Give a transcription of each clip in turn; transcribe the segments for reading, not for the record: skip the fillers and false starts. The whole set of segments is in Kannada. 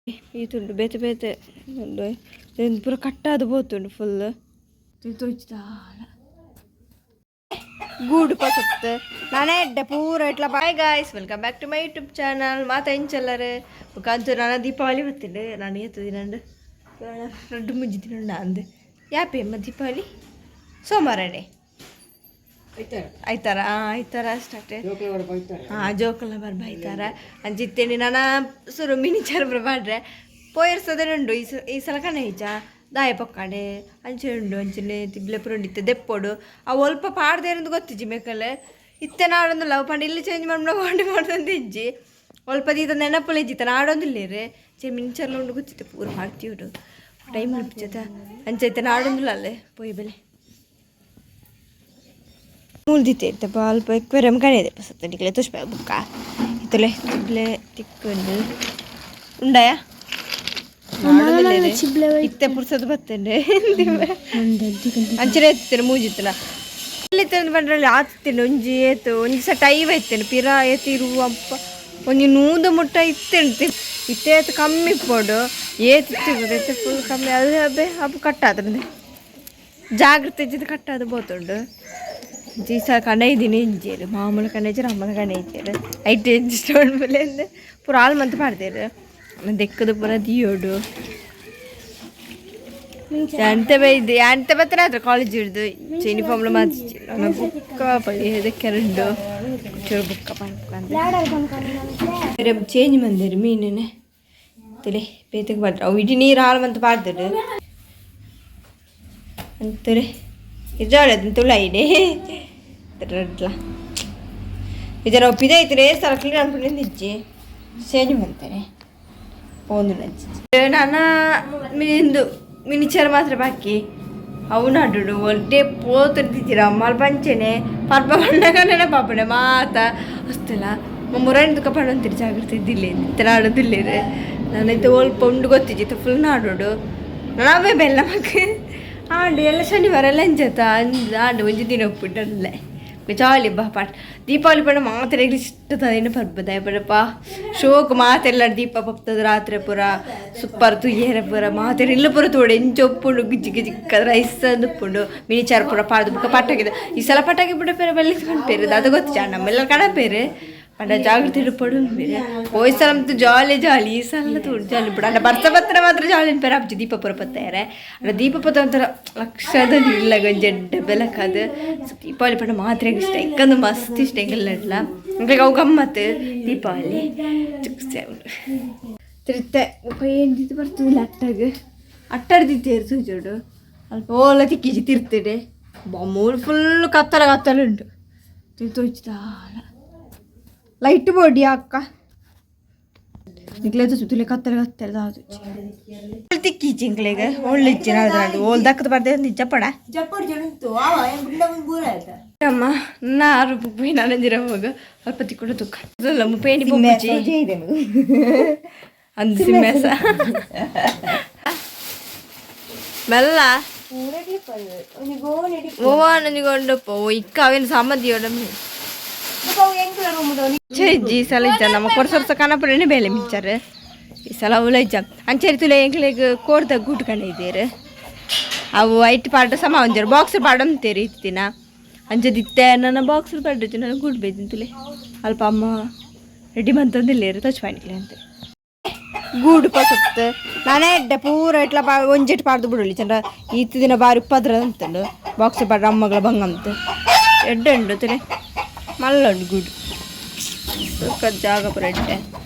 ಈತುಂಡು ಬೇತೆ ಬೇತೆ ಉಂಡು ಪೂರ ಕಟ್ಟಾದು ಪೋತುಂಡು ಫುಲ್ ತೋಚ್ದಾಲ ಗೂಡು ಪಸತ್ತೆ ನಾನೇ ಎಡ್ಡೆ ಪೂರ ಇಟ್ಲ. Bye guys, welcome back to my YouTube channel. ಮಾತಾ ಎಂಚಲ್ಲರೆ ಕಂಚು ನಾನು ದೀಪಾವಳಿ ಬತ್ತಿಂಡು ನಾನು ಎತ್ತದಿನಂಡು ರಡ್ಡು ಮುಂಜಿದಿನ ಅಂದು ಯಾಪೆ ಅಮ್ಮ ದೀಪಾವಳಿ ಸೋಮವಾರನೇ ಆಯ್ತಾರ ಆಯ್ತಾರ ಸ್ಟಾರ್ಟ್ ಜೋಕಲ್ಲ ಬರ್ಬ ಆಯ್ತಾರ ಅಂಜಿತ್ತೇನೆ ನಾನು ಸುರು ಮಿನಿಚರ್ ಬರ್ಬಾಡ್ರೆ ಪೋಯರ್ಸೋದೇನುಂಡು ಈ ಸಲ ಕಣ ಈಚ ದಾಯ ಪಕ್ಕಾಡೆ ಅಂಚೆಂಡು ಅಂಚನೆ ತಿಬ್ಲೆ ಪುರುಂಡಿತ್ತೆ ದೆಪ್ಪೋಡು ಅವು ಅಲ್ಪ ಪಾಡ್ದೆ ಇರೋದು ಗೊತ್ತಿಜ್ಜಿ ಮೇಕಲೆ ಇತ್ತೆ ನಾಡೊಂದು ಲವ್ ಪಂಡು ಇಲ್ಲಿ ಚೇಂಜ್ ಮಾಡಿ ಮಾಡ್ದಂದು ಇಜ್ಜಿ ಅಲ್ಪ ದೀತ ನೆನಪಲ್ಲಿ ಇಜ್ಜಿತ್ತ ನಾಡೊಂದಿಲ್ಲೇರೆ ಮಿನಿಚರ್ಲ ಉಂಡು ಗೊತ್ತಿತ್ತೆ ಪೂರ ಮಾಡ್ತೀವ್ರು ಟೈಮ್ ಅನ್ಪಿಚ್ಚತ ಅಂಚೈತೆ ನಾಡೊಂದಿಲ್ಲ ಅಲ್ಲೇ ಪೊಯ್ ಬೆಲೆ ಮೂಲ್ದಿತ್ತೆ ಇತ್ತಪ್ಪ ಅಲ್ಪ ಎಕ್ವೇರಿಯಂ ಕಣಿದೆ ಸತ್ತ ನಿಕ್ಲೆ ತುಷ್ಪ ಬುಕ್ಕ ಇತ್ತಲೆ ತಿಬ್ಲೆ ತಿಕ್ಕೊಂಡು ಉಂಡಾಯ ಇತ್ತೆ ಪುರ್ಸದು ಬರ್ತೇನೆ ಅಂಚನೆ ಎತ್ತೇನೆ ಮೂಜಿತ್ತನ ಇಲ್ಲಿ ಬಂದ್ರಲ್ಲಿ ಆತಿತ್ತೇನೆ ಒಂಜಿ ಏತು ಒಂಜಿ ಸಟ ಐವ ಎತ್ತೇನೆ ಪಿರ ಏತಿರುವ ಅಪ್ಪ ಒಂಜಿ ನೂದ ಮುಟ್ಟ ಇತ್ತೇನೆ ಇತ್ತೆ ಏತು ಕಮ್ಮಿ ಪೋಡು ಏತಿತ್ತು ಫುಲ್ ಕಮ್ಮಿ ಅದು ಹಬ್ಬೆ ಹಬ್ಬ ಕಟ್ಟಾದ್ರಂದೆ ಜಾಗ್ರತೆ ಇದ್ದಿದ್ದು ಕಟ್ಟಾದ ಬೋತುಂಡು ಜೀಸ ಕಣೈದಿನಿ ಇಂಜೇರು ಮಾಮೂಲು ಕಣೇಜರು ಅಮ್ಮನ ಕಣೇಜರು ಐಟೆ ಸ್ಟೋನ್ ಮೇಲೆ ಅಂದರೆ ಪೂರ ಹಾಲು ಮಂತ್ ಮಾಡ್ತೇರು ದೆಕ್ಕದು ಪೂರ ದಿಯೋಡು ಎಂತ ಬೈದು ಎಂತ ಬತ್ತರ ಆದ್ರೆ ಕಾಲೇಜ್ ಹಿಡ್ದು ಯೂನಿಫಾರ್ಮ್ಲು ಮಾತ್ರ ಬುಕ್ಕ ಪಡಿ ದೆಕ್ಕೆರಡು ಚೂರು ಬುಕ್ಕ ಬೇರೆ ಚೇಂಜ್ ಬಂದಿರು ಮೀನೇ ಅಂತೇಳಿ ಬೇತಕ್ಕೆ ಬರ್ತಾರೆ ಅವು ಇಡೀ ನೀರು ಹಾಲು ಮಂತ್ ಪಾಡ್ತಾರೆ ಅಂತಾರೆ ಇಜಾಳೆ ತುಳ ಇದೆ ರಡ್ಲ ಇದರ ಒಪ್ಪಿದೆ ಐತ್ರಿ ಸಲ ಕ್ಲೀನ್ ಅನ್ಕೊಂಡು ಇಜ್ಜಿ ಚೇಂಜ್ ಮಾಡ್ತಾರೆ ಒಂದು ನಾನು ಮಿನಿಚರ್ ಮಾತ್ರ ಬಾಕಿ ಅವು ನಡು ಒಳ್ಳೆ ಪೋತಿರ್ತಿದ್ದೀರ ಅಮ್ಮಲ್ ಪಂಚನೆ ಪರ್ಪ ಬಣ್ಣಗನೇ ಪಾಪಣೆ ಮಾತ ಅಷ್ಟಲ್ಲ ಮುರಾಣಿ ದುಃಖ ಪಡಂತೀರಿ ಜಾಗ್ರತೆ ಇದ್ದಿಲ್ಲ ನಾಡೋದಿಲ್ಲ ನಾನೈತೆ ಒಲ್ಪ ಉಂಡು ಗೊತ್ತಿದ್ದಿತ್ತು ಫುಲ್ ನಾಡೋಡು ನಾವೇ ಬೆಲ್ಲ ಮಕ್ಕ ಆಂಡು ಎಲ್ಲ ಶನಿವಾರ ಎಲ್ಲ ಎಂಜಾತ ಆಂಡು ಒಂಜಿ ದಿನ ಒಪ್ಪಿಟ್ಟಲ್ಲೇ ಜಾಲಿ ಬಾ ಪಾಟ್ ದೀಪಾವಳಿ ಪಂಡ ಮಾತ್ರ ಇಷ್ಟದೇನು ಬರ್ಬೋದ ಬಡಪ್ಪ ಶೋಕ್ ಮಾತೆಲ್ಲ ದೀಪ ಪಪ್ತದ ರಾತ್ರಿ ಪೂರ ಸೂಪರ್ ತುಯ್ಯರ ಪೂರ ಮಾತೆರ ಇಲ್ಲ ಪೂರ ತೋಡೆ ಎಂಚೊಪ್ಪುಂಡು ಗಿಜ್ಜಿ ಗಿಜ್ಜಿಕ್ಕದ ರೈಸ್ ಅಂದುಪ್ಪುಂಡು ಮಿನಿಚಾರ ಪೂರ ಪಾಡ್ದು ಬುಕ್ಕ ಪಟಾಕಿದ ಈ ಸಲ ಪಟಾಕಿ ಬಿಡ ಪೇರೆ ಬೆಲ್ಲಿ ಕಣ್ಪೇರು ಅದು ಗೊತ್ತು ಜಾ ನಮ್ಮೆಲ್ಲ ಕಣಪೇರು ಪಂಡ ಜಾಗ್ರತೆ ಇಡ್ಪಡು ಬೇರೆ ಹೋಯ್ ಸಲ ಮತ್ತು ಜಾಲಿ ಜಾಲಿ ಈ ಸಲ ತೋಡು ಜಾಲಿ ಬಿಡ ಅಲ್ಲ ಬರ್ತ ಮಾತ್ರ ಜಾಲಿ ಪೇರ ಹಬ್ಬ ದೀಪ ಪೂರ ಪತ್ತಾರೆ ಅಲ್ಲ ದೀಪ ಪತ್ತ ಒಂಥರ ಲಕ್ಷದಲ್ಲಿ ಇಲ್ಲ ಗಂಜೆಡ್ಡ ಬೆಲಕದು ದೀಪಾವಳಿ ಪಂಡ ಮಾತ್ರ ಇಷ್ಟ ಇಕ್ಕಂದು ಮಸ್ತ್ ಇಷ್ಟ ಹೆಂಗೆಲ್ಲ ಇಡ್ಲ ಹಂಗಾಗಿ ಅವು ಗಮ್ಮತ್ತು ದೀಪಾವಳಿ ಚಿಕ್ಸೆ ತಿರುತ್ತೆ ಏನಿದ್ದು ಬರ್ತದಿಲ್ಲ ಅಟ್ಟಾಡ್ದಿತ್ತೆ ಸೂಜೋಡು ಅಲ್ಪ ಓಲ ತಿಕ್ಕಿಜಿ ತಿರ್ತಡೆ ಮೂರು ಫುಲ್ ಕತ್ತಲ ಉಂಟು ತಿರ್ತೋಯ್ತಾಳ ಲೈಟ್ ಬೋಡಿ ಅಕ್ಕ ನಿಕ್ಲೆ ತುಲೆ ಕತ್ತಲ ತಿಕ್ಕಿ ಚಿಂಕ್ಲೆಗೆ ಒಳ್ಳೆ ಇಚ್ಚಿನ ಓಲ್ ದಕ್ಕದ ಬರ್ದೆ ನಿಜ ಪಡ ಅಮ್ಮ ನಾರು ಪುಪ್ಪಿ ನನಂದಿರ ಹೋಗ ಅಲ್ಪ ತಿಕ್ಕೊಂಡು ತುಕ್ಕ ಅದಲ್ಲ ಮುಪ್ಪೇಣಿ ಪುಪ್ಪಿ ಅಂದು ಸಿಮ್ಮೆಸ ಮೆಲ್ಲ ಓವಾನೊಂದಿಗೊಂಡಪ್ಪ ಇಕ್ಕ ಅವೇನು ಸಾಮದಿಯೋಡಮ್ಮೆ ಜಿ ಸಲ ಇಜ್ಜ ನಮ್ಮ ಕೊಡ್ಸರ್ಸ ಕನಪುರನೇ ಬೇಲೆ ಮಿಂಚಾರೆ ಈ ಸಲ ಅವಳ ಇಜ್ಜ ಅಂಚೇರಿ ತುಲೆ ಎಂಕ್ಲೆಗ್ ಕೋಡ್ದಾಗ ಗೂಟ್ಕೊಂಡೆ ಇದ್ದೀರಿ ಅವು ಐಟ್ ಪಾರ್ಟ್ ಸಮ ಒಂಜಾರು ಬಾಕ್ಸ್ ಪಾಡ್ ಅಂತೀರಿ ಇತ್ತಿನ ಅಂಜದಿತ್ತೆ ನನ್ನ ಬಾಕ್ಸ್ ಪಾಡ್ ನಾನು ಗೂಡ್ ಬೇಯ್ತೀನಿ ತುಲೆ ಅಲ್ಪ ಅಮ್ಮ ರೆಡಿ ಬಂತಂದಿಲ್ಲೇರು ತಚ್ ಮಾಡಿಕ್ಲೆ ಅಂತ ಗೂಡು ಪಸತ್ತು ನಾನೇ ಎಡ್ಡೆ ಪೂರ ಇಟ್ಲ ಒಂಜೆಟ್ ಪಾಡ್ದು ಬಿಡಲಿ ಚಂದ್ರ ಈತ ದಿನ ಬಾರಿ ಉಪ್ಪದ್ರ ಅಂತಂಡು ಬಾಕ್ಸ್ ಪಾಡ್ರ ಅಮ್ಮಗಳ ಬಂಗಂತ ಎಡ್ಡೆ ಉಂಡು ತುಲೆ ಮಲ್ಲ ಉಂಡು ಗೂಡು ಜಾಗ ಪುರ ಇಟ್ಟೆ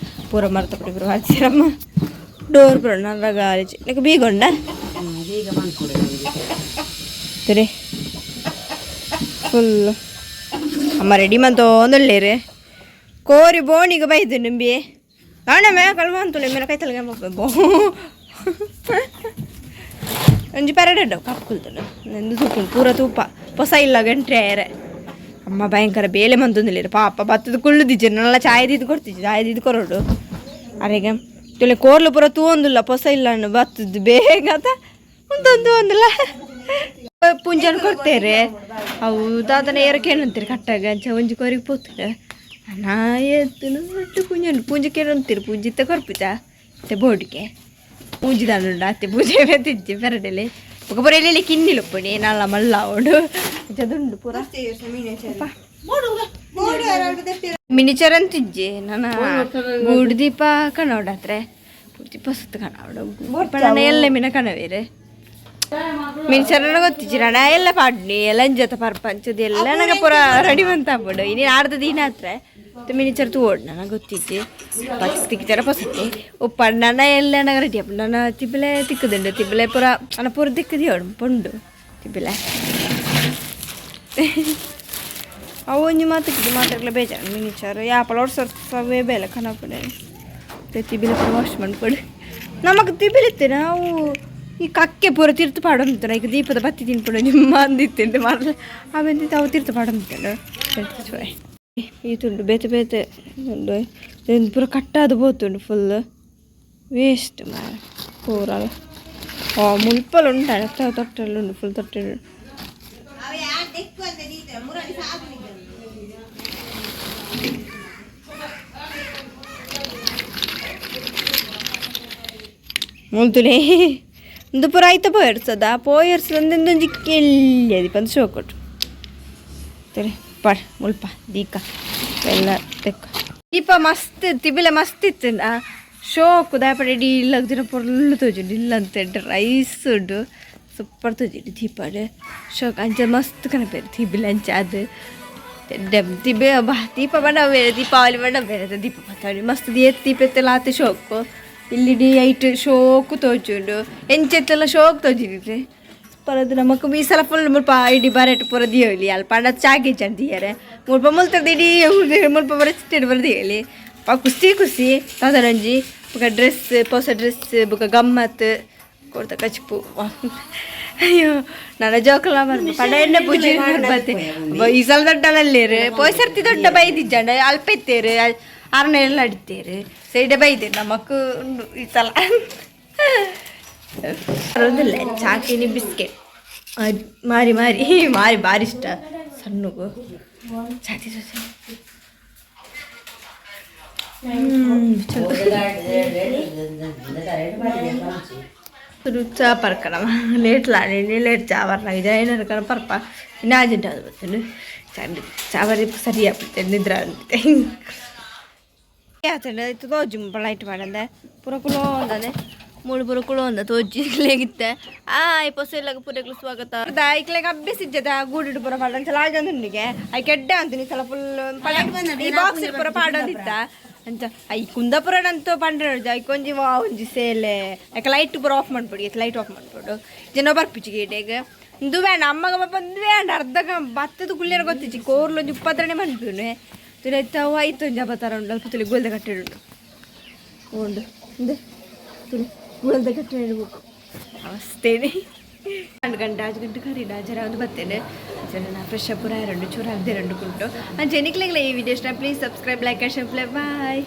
ಪೂರ ಮರ್ತ ಪುಡಿ ಪುರ ಹಾಕ್ಸಿರಮ್ಮ ಡೋರ್ ಪುರ ನನ್ನ ಗಾಲಿ ಲೈಕ್ ಬೀಗೊಂಡ ಸರಿ ಫುಲ್ ಅಮ್ಮ ರೆಡಿ ಮಂತ ಒಂದೊಳ್ಳೆ ಕೋರಿ ಬೋಣಿಗೆ ಬೈದು ನಿಂಬಿ ಅಣ್ಣ ಮೇ ಕಲ್ವ ಅಂತುಳೆ ಮೇಲೆ ಕೈ ತಲೆಗೆ ಬೋ ಒಂಜಿ ಪೆರಡು ಕಪ್ಪು ಕುಲ್ತನು ನಂದು ತುಪ್ಪು ಪೂರ ತುಪ್ಪ ಹೊಸ ಇಲ್ಲ ಗಂಟ್ರೆ ಅಮ್ಮ ಭಯಂಕರ ಬೇಲೆ ಮಂತೊಂದಿಲ್ಲ ಪಾಪ ಭತ್ತದ ಕುಳ್ಳುದಿಜ್ಜೆ ನಲ್ಲ ಚಾಯ್ ದಿದ್ದು ಕೊಡ್ತಿದ್ದೆ ಚಾಯ್ ದಿದ್ದು ಕೊರೋಡು ಅರೆಗೆ ತುಲೆ ಕೋರ್ಲು ಪೂರ ತೂಂದಿಲ್ಲ ಹೊಸ ಇಲ್ಲ ಭತ್ತದ್ದು ಬೇಗ ಅಂತ ಒಂದೊಂದಿಲ್ಲ ಪುಂಜನ್ ಕೊಡ್ತೇರೆ ಅವು ದಾದನ ಏರಕ್ಕೆ ಏನಂತೀರಿ ಕಟ್ಟಾಗ ಒಂಜಿ ಕೊರಿಗೆ ಪೋತಾರೆ ನಾ ಎತ್ತು ಪುಂಜನ್ ಪೂಂಜಕ್ಕೆ ಏನಂತೀರಿ ಪೂಂಜಿತ್ತ ಕೊರ್ಪಿತ బోర్డుకే పూజదానుండ అత్తే పూజ తిచ్చి పెరడలే ఒక పొరెళ్ళి కిన్నిలు పొడి నల్ల మళ్ళావుడు చదుండు పూర ಮಿನಿಚರ್ ಅಂತಿಜ್ಜೆ ನನ್ನ ಗೂಡು ದೀಪ ಕಣವಡತ್ರೆ ಪೂರ್ತಿ ಪಸತ್ ಕಣವಡು ಪಣ ಎಲ್ಲ ಮಿನ ಕಣವೇರೆ ಮಿನಿಚರನ್ನ ಗೊತ್ತಿಚ್ಚಿರಣ ಎಲ್ಲ ಪಾಡ್ನಿ ಎಲ್ಲ ಜೊತ ಪರ್ಪಂಚದ ಎಲ್ಲ ನನಗೆ ಪೂರ ರೆಡಿ ಬಂತಾಗ್ಬಿಡು ಇನ್ನೇನು ಆರ್ದ ದಿನ ಹತ್ರ ಮಿನಿಚರ್ ತೋಡ್ ನನಗೆ ಗೊತ್ತಿಜ್ಜೆ ಪಚ್ಚ ತಿಕ್ಕಿಚಾರ ಪಸತ್ತೆ ಉಪ್ಪ ನನ್ನ ಎಲ್ಲ ನನಗೆ ರೆಡಿ ಅಪ್ಪ ನನ್ನ ತಿಬ್ಬಲೆ ತಿಕ್ಕದುಂಡು ತಿಬ್ಬಲೆ ಪೂರ ನನ್ನ ಪೂರ ತಿಕ್ಕದಿ ಹೊಡು ಪೊಂಡು ತಿಬ್ಬಲೆ ಅವು ಒಂಜಿ ಮಾತಾಡ್ಲ ಬೇಜಾರು ಮಿನಿಚರ್ ಯಾಪಲ ಹೊಡ್ಸವೇ ಬೇಲೆ ಕನಪಡೆ ತಿಬಿಲೆ ಪೂರ ವಾಶ್ ಮಾಡ್ಕೊಡು ನಮಗೆ ತಿಬಿಲಿತ್ತೆ ನಾವು ಈ ಕಕ್ಕೆ ಪೂರ ತೀರ್ಥ ಪಾಡಂತಾನೆ ಈಗ ದೀಪದ ಬತ್ತಿ ತಿನ್ಕೊಂಡು ನಿಮ್ಮ ಅಂದಿತ್ತೇನೆ ಮಾಡಲ ಆಮೇಲೆ ಅವು ತೀರ್ಥ ಪಾಡಂತಾನೆ ಈ ತುಂಡು ಬೇತೆ ಬೇತೆ ಉಂಡು ಪೂರ ಕಟ್ಟಾದ ಬೋತುಂಡು ಫುಲ್ ವೇಸ್ಟ್ ಮಾರ ಪೂರ ಮುಲ್ಪಲು ಉಂಟಾನೆ ತೊಟ್ಟೆಲ್ಲ ಫುಲ್ ತೊಟ್ಟೆಲ್ಲ ಮುಲ್ತುಲೇ ಒಂದು ಪೂರ ಆಯ್ತಾ ಪೋಯರ್ಸದೊಂದೊಂದು ಕೆಲ್ಲಿ ಬಂದು ಶೋ ಕೊಟ್ಟು ಸರಿ ಪಡ್ ಮುಲ್ಪ ದೀಕ ಎಲ್ಲ ತೆಕ್ಕ ದೀಪ ಮಸ್ತ್ ತಿಬಿಲೆ ಮಸ್ತ್ ಇತ್ತು ಶೋಕು ದಾಪಡೆ ಡಿ ಇಲ್ಲದಿನ ಪೊರ್ಲು ತೋಜುಂಡು ಇಲ್ಲ ಅಂತ ರೈಸ್ ಉಂಡು ಸೂಪರ್ ತೋಜಿಡು ದೀಪಾಡು ಶೋಕ್ ಅಂಚ ಮಸ್ತ್ ಕನಪೇರು ತಿಬಿಲೆ ಅಂಚ ಅದು ತಿಬೆ ಬಾ ದೀಪ ಬಣ್ಣ ಬೇರೆ ದೀಪಾವಳಿ ಬಣ್ಣ ಬೇರೆ ದೀಪ ಮಾತಾಡಿ ಮಸ್ತ್ ದೀಪ ಎತ್ತೆಲ್ಲ ಆತ ಶೋಕು ಇಲ್ಲಿ ಡಿ ಐಟ್ ಶೋಕು ತೋಜುಂಡು ಎಂಚೆತ್ತೆಲ್ಲ ಶೋಕ್ ತೋಜಿದ್ರೆ ಪರದು ನಮಕ್ ಈ ಸಲ ಫುಲ್ ಮುಲ್ಪ ಇಡೀ ಬರೆಟ್ ಪೂರ ದಿಯೋಲಿ ಅಲ್ಲಿ ಪಂಡ ಚಾಗಿ ಚಂದ ದಿಯಾರೆ ಮುಲ್ಪ ಮುಲ್ತದ ಇಡೀ ಮುಲ್ಪ ಬರ ಚಿಟ್ಟೆಡು ಬರದು ಹೇಳಿ ಖುಷಿ ಖುಷಿ ತದರಂಜಿ ಬುಕ್ಕ ಡ್ರೆಸ್ ಹೊಸ ಡ್ರೆಸ್ ಬುಕ್ಕ ಗಮ್ಮತ್ ಕೊಡ್ತ ಕಚ್ಪು ಅಯ್ಯೋ ನನ್ನ ಜೋಕಲ್ಲ ಬರ್ದು ಪಂಡ ಎಣ್ಣೆ ಪೂಜೆ ಬತ್ತೆ ಈ ಸಲ ದೊಡ್ಡನಲ್ಲೇರು ಪೋಯ್ಸರ್ತಿ ದೊಡ್ಡ ಬೈದಿಜ್ಜಂಡ ಅಲ್ಪ ಎತ್ತೇರು ಆರನೆಲ್ಲ ಅಡಿತೇರು ಸೈಡೆ ಬೈದೇರು ನಮಕ್ ಉಂಡು ಈ ಸಲ ಬರೋದಿಲ್ಲ ಚಾಕಿನಿ ಬಿಸ್ಕೆಟ್ ಮಾರಿ ಮಾರಿ ಮಾರಿ ಭಾರಿ ಇಷ್ಟ ಸಣ್ಣಗೂ ಚಾತಿ ದೋಸೆ ರುಚಾ ಪರ್ಕಣಮ್ಮ ಲೇಟ್ಲಾಡಿ ಲೇಟ್ ಚಾವರ್ನ ಇದೇನಾರು ಕಣ ಪರ್ಪ ಇನ್ನು ಆಜೆಂಟ್ ಅದು ಬರ್ತೇನೆ ಚಾವರಿ ಸರಿ ಆಗ್ಬಿಡ್ತೇನೆ ನಿದ್ರೆ ಆಗ್ಬಿಡ್ತೆ ಆತಂಡ ಇದು ತೋಜು ಲೈಟ್ ಮಾಡಂದೆ ಪೂರ ಕುಲೋ ಅಂದಾನೆ ಮೂಳು ಪೂರ ಕುಲೋ ಅಂದ ತೋಜಿ ಇಕ್ಲೇಗಿತ್ತೆ ಈ ಪೊಸ ಇಲ್ಲಾಗ ಪೂರಕ್ಲು ಸ್ವಾಗತ ಇಕ್ಲೆಗೆ ಅಭ್ಯಾಸ ಇಜ್ಜದ ಗೂಡಿಡು ಪೂರ ಪಾಡ ಅಂಚಲ ಆಜಂದುಂಡಿಗೆ ಐ ಕೆಡ್ಡ ಅಂತೀನಿ ಸಲ ಫುಲ್ ಈ ಬಾಕ್ಸ್ ಪೂರ ಪಾಡೋದಿತ್ತ ಅಂಚ ಐ ಕುಂದಾಪುರನಂತೂ ಪಂಡ್ರೆ ನೋಡಿದ ಐಕೊಂಜಿ ಒಂಜಿ ಸೇಲೆ ಯಾಕೆ ಲೈಟ್ ಪೂರ ಆಫ್ ಮಾಡ್ಬಿಡಿ ಲೈಟ್ ಆಫ್ ಮಾಡ್ಬಿಡು ಜನ ಬರ್ಪಿಚಿಗೆ ಇಡೆಗೆ ಇಂದು ಬೇಡ ಅಮ್ಮಗ ಬಂದು ಬೇಡ ಅರ್ಧ ಭತ್ತದ ಗುಳ್ಳಿಯರ ಗೊತ್ತಿಚ್ಚಿ ಕೋರ್ಲು ಒಂಜಿ 20 ಮಾಡ್ಬಿಡ್ನೆ ತುಲೆತ್ತವು ಆಯ್ತು ಒಂಜಿ ಹಬ್ಬ ಉಂಡು ಅಲ್ಪ ತುಳಿ ಗೋಲ್ದ ಕಟ್ಟಿಡು ಉಂಡು ತುಳಿ ಗೋಲ್ದ ಕಟ್ಟಿಡು ಅವಸ್ಥೇನೆ 2 ಗಂಟೆ 5 ಗಂಟೆ ಕರೀಡ ಜರ ಒಂದು ಬರ್ತೇನೆ ಜನ ನಾ ಫ್ರೆಶ್ ಅಪ್ 2 ಚೂರು ಆಗದೆ 2 ಕುಂಟು ಅಂಚೆ ನಿಕ್ಲೆಗ್ಲ ಈ ವಿಡಿಯೋ ಇಷ್ಟ please subscribe like and share bye.